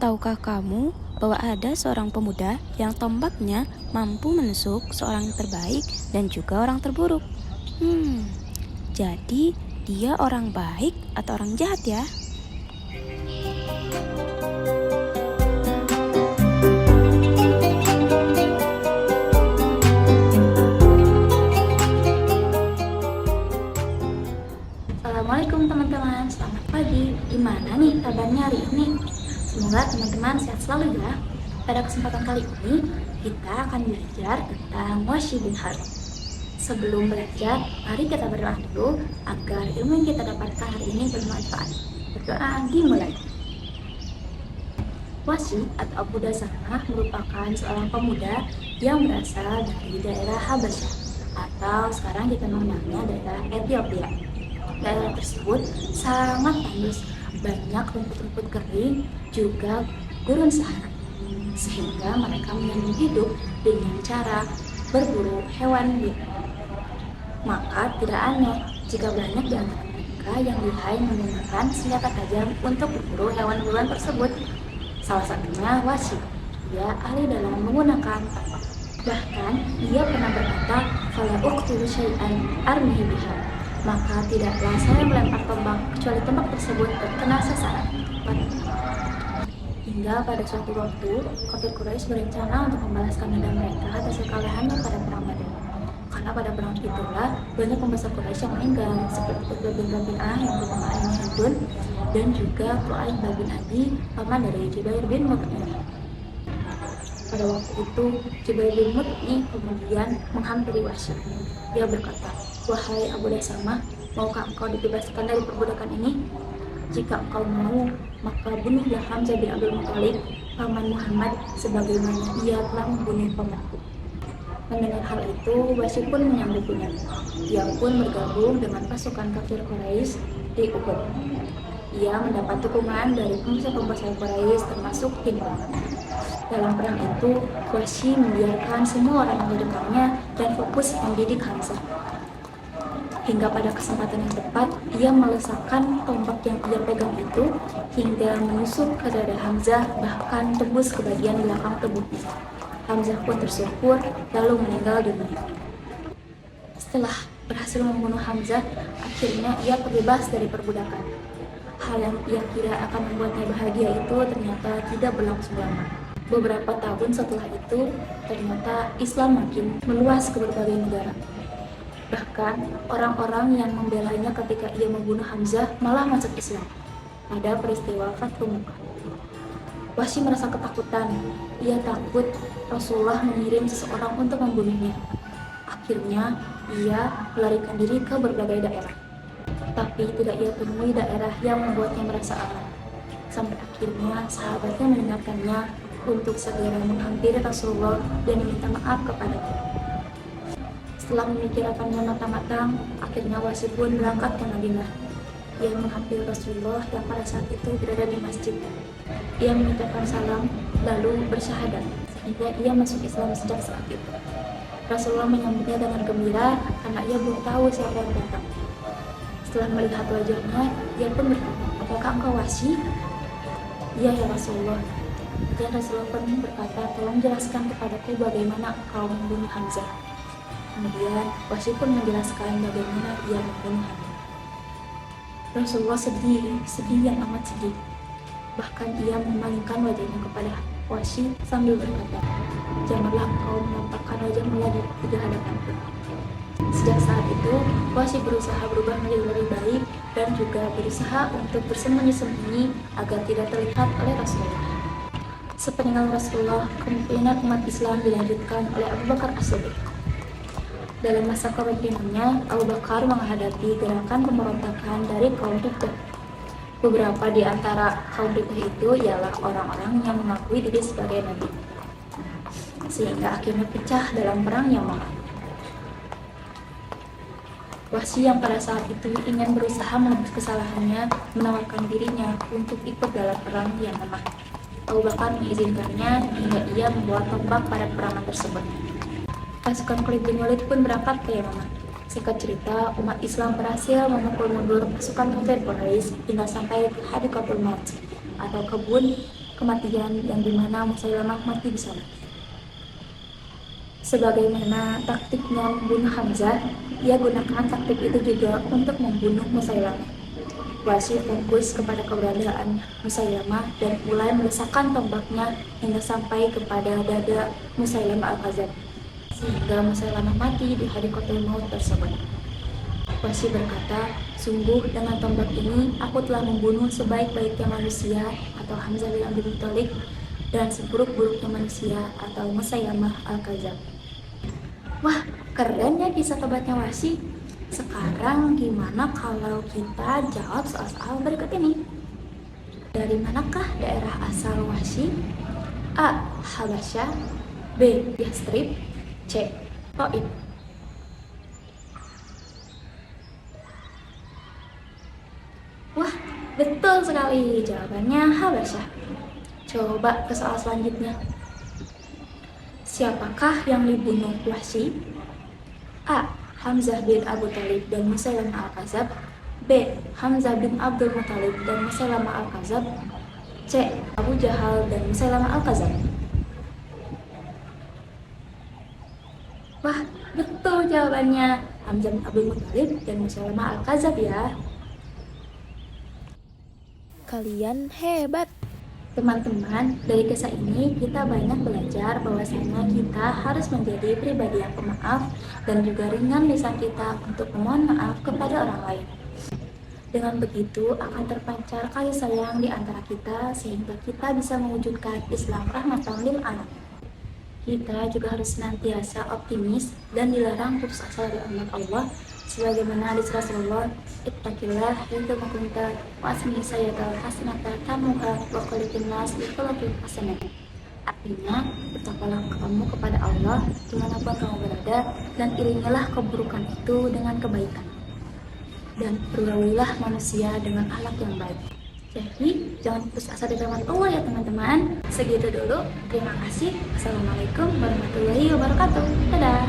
Tahukah kamu bahwa ada seorang pemuda yang tombaknya mampu menusuk seorang yang terbaik dan juga orang terburuk? Hmm, jadi dia orang baik atau orang jahat ya? Assalamualaikum teman-teman, selamat pagi. Gimana nih kabarnya hari ini? Semoga teman-teman sehat selalu ya. Pada kesempatan kali ini, kita akan belajar tentang Wasy bin Harb. Sebelum belajar, mari kita berdoa dulu agar ilmu yang kita dapatkan hari ini bermanfaat. Berdoa dimulai. Wasy atau Abu Dasamah merupakan seorang pemuda yang berasal dari daerah Habasyah atau sekarang kita mengenalnya daerah Ethiopia. Daerah tersebut sangat tandus, banyak rumput-rumput kering, juga gurun Sahara, sehingga mereka menyambung hidup dengan cara berburu hewan liar. Maka tidak aneh jika banyak di antara mereka yang lihai menggunakan senjata tajam untuk berburu hewan buruan tersebut. Salah satunya Wasy. Dia ahli dalam menggunakan tombak. Bahkan ia pernah berkata, "Fala uqtilu syai'an armihi biha." Maka tidaklah saya melempar tombak kecuali tombak tersebut terkena sasaran. Hingga pada suatu waktu, kafir Quraisy berencana untuk membalaskan dendam mereka atas kekalahannya pada perang Badar. Karena pada perang itulah banyak pembesar Quraisy yang meninggal, seperti Utbah bin Rabi'ah yang bernama ayahnya Hindun, dan juga Thu'aibah bin Adi, paman dari Jubair bin Mut'im. Pada waktu itu, Jubair bin Mut'im kemudian menghampiri Wasy. Dia berkata, "Wahai Abu Dasamah, maukah engkau dibebaskan dari perbudakan ini? Jika engkau mau, maka bunuhlah Hamzah bin Abdul Muthalib, paman Muhammad, sebagaimana ia telah membunuh pamanku." Mendengar hal itu, Wasy pun menyambutnya. Dia pun bergabung dengan pasukan kafir Quraisy di Uhud. Ia mendapat dukungan dari pembesar-pembesar Quraisy termasuk Hindun. Dalam perang itu, Wasy membiarkan semua orang yang di dekatnya dan fokus mendidik Hamzah. Hingga pada kesempatan yang tepat, ia melesakkan tombak yang ia pegang itu hingga menusuk ke dada Hamzah, bahkan tembus ke bagian belakang tubuhnya. Hamzah pun tersungkur lalu meninggal dunia. Setelah berhasil membunuh Hamzah, akhirnya ia terbebas dari perbudakan. Hal yang ia kira akan membuatnya bahagia itu ternyata tidak berlangsung lama. Beberapa tahun setelah itu, ternyata Islam makin meluas ke berbagai negara. Bahkan, orang-orang yang membelanya ketika ia membunuh Hamzah malah masuk Islam pada peristiwa Fathu Makkah. Wasy merasa ketakutan. Ia takut Rasulullah mengirim seseorang untuk membunuhnya. Akhirnya, ia melarikan diri ke berbagai daerah. Tapi tidak ia temui daerah yang membuatnya merasa aman. Sampai akhirnya sahabatnya mendengarkannya untuk segera menghampiri Rasulullah dan meminta maaf kepadanya. Setelah memikirkannya matang-matang, akhirnya Wasy pun berangkat ke Madinah. Ia menghampiri Rasulullah yang pada saat itu berada di masjid. Ia mengucapkan salam, lalu bersyahadat, sehingga ia masuk Islam sejak saat itu. Rasulullah menyambutnya dengan gembira karena ia belum tahu siapa yang datang. Setelah melihat wajahnya, ia pun berkata, "Apakah engkau Wasy?" "Iya ya Rasulullah." Dan Rasulullah pun berkata, "Tolong jelaskan kepadaku bagaimana engkau membunuh Hamzah." Kemudian Wasy pun menjelaskan bagaimana ia membunuh Hamzah. Rasulullah sedih yang amat sedih. Bahkan ia memalingkan wajahnya kepada Wasy sambil berkata, "Janganlah engkau menampakkan wajahmu lagi di hadapanku." Sejak saat itu, Wasy berusaha berubah menjadi lebih baik dan juga berusaha untuk bersembunyi-sembunyi agar tidak terlihat oleh Rasulullah. Sepeninggal Rasulullah, kepemimpinan umat Islam dilanjutkan oleh Abu Bakar As-Siddiq. Dalam masa kepemimpinannya, Abu Bakar menghadapi gerakan pemberontakan dari kaum Riddah. Beberapa di antara kaum Riddah itu ialah orang-orang yang mengakui diri sebagai nabi, sehingga akhirnya pecah dalam perang Yamamah. Wasy yang pada saat itu ingin berusaha menebus kesalahannya, menawarkan dirinya untuk ikut dalam perang Yamamah. Abu Bakar mengizinkannya hingga ia membawa tombak pada peperangan tersebut. Pasukan Khalid bin Walid pun berangkat ke Yamamah. Singkat cerita, umat Islam berhasil memukul mundur pasukan kafir Quraisy hingga sampai ke Hadiqatul Maut atau kebun kematian yang dimana Musailamah mati di sana. Sebagaimana taktiknya membunuh Hamzah, ia gunakan taktik itu juga untuk membunuh Musailamah. Wahsy fokus kepada keberadaan Musailamah dan mulai melesakkan tombaknya hingga sampai kepada dada Musailamah Al-Kadzab, sehingga Musailamah mati di hari Qatul Maut tersebut. Wahsy berkata, "Sungguh dengan tombak ini aku telah membunuh sebaik-baiknya manusia atau Hamzah bin Abdul Muthalib dan seburuk-buruknya manusia atau Musailamah Al-Kadzab." Wah, keren ya kisah tobatnya Wahsy. Sekarang gimana kalau kita jawab soal-soal berikut ini? Dari manakah daerah asal Wahsy? A. Habasyah, B. Yastrib, C. Taif. Wah, betul sekali. Jawabannya Habasyah. Coba ke soal selanjutnya. Siapakah yang dibunuh Wahsy? A. Hamzah bin Abu Thalib dan Musailamah Al-Kadzab, B. Hamzah bin Abdul Muthalib dan Musailamah Al-Kadzab, C. Abu Jahal dan Musailamah Al-Kadzab. Wah, betul jawabannya. Hamzah bin Abdul Muthalib dan Musailamah Al-Kadzab ya. Kalian hebat. Teman-teman, dari kisah ini kita banyak belajar bahwasanya kita harus menjadi pribadi yang pemaaf dan juga ringan lisan kita untuk memohon maaf kepada orang lain. Dengan begitu akan terpancar kasih sayang di antara kita sehingga kita bisa mewujudkan Islam rahmatan lil alamin. Kita juga harus senantiasa optimis dan dilarang putus asa dari rahmat Allah, sebagaimana di surah Rasulullah, "Ittaqillah haitsu kunta wa asmi sayyatal hasanata tamuha wa khaliqin nas bi khuluqin hasanah." Artinya, bertakwalah kamu kepada Allah dimanapun kamu berada dan iringilah keburukan itu dengan kebaikan. Dan pergaulilah manusia dengan akhlak yang baik. Jadi, jangan putus asa dari rahmat Allah ya teman-teman. Segitu dulu. Terima kasih. Assalamualaikum warahmatullahi wabarakatuh. Dadah.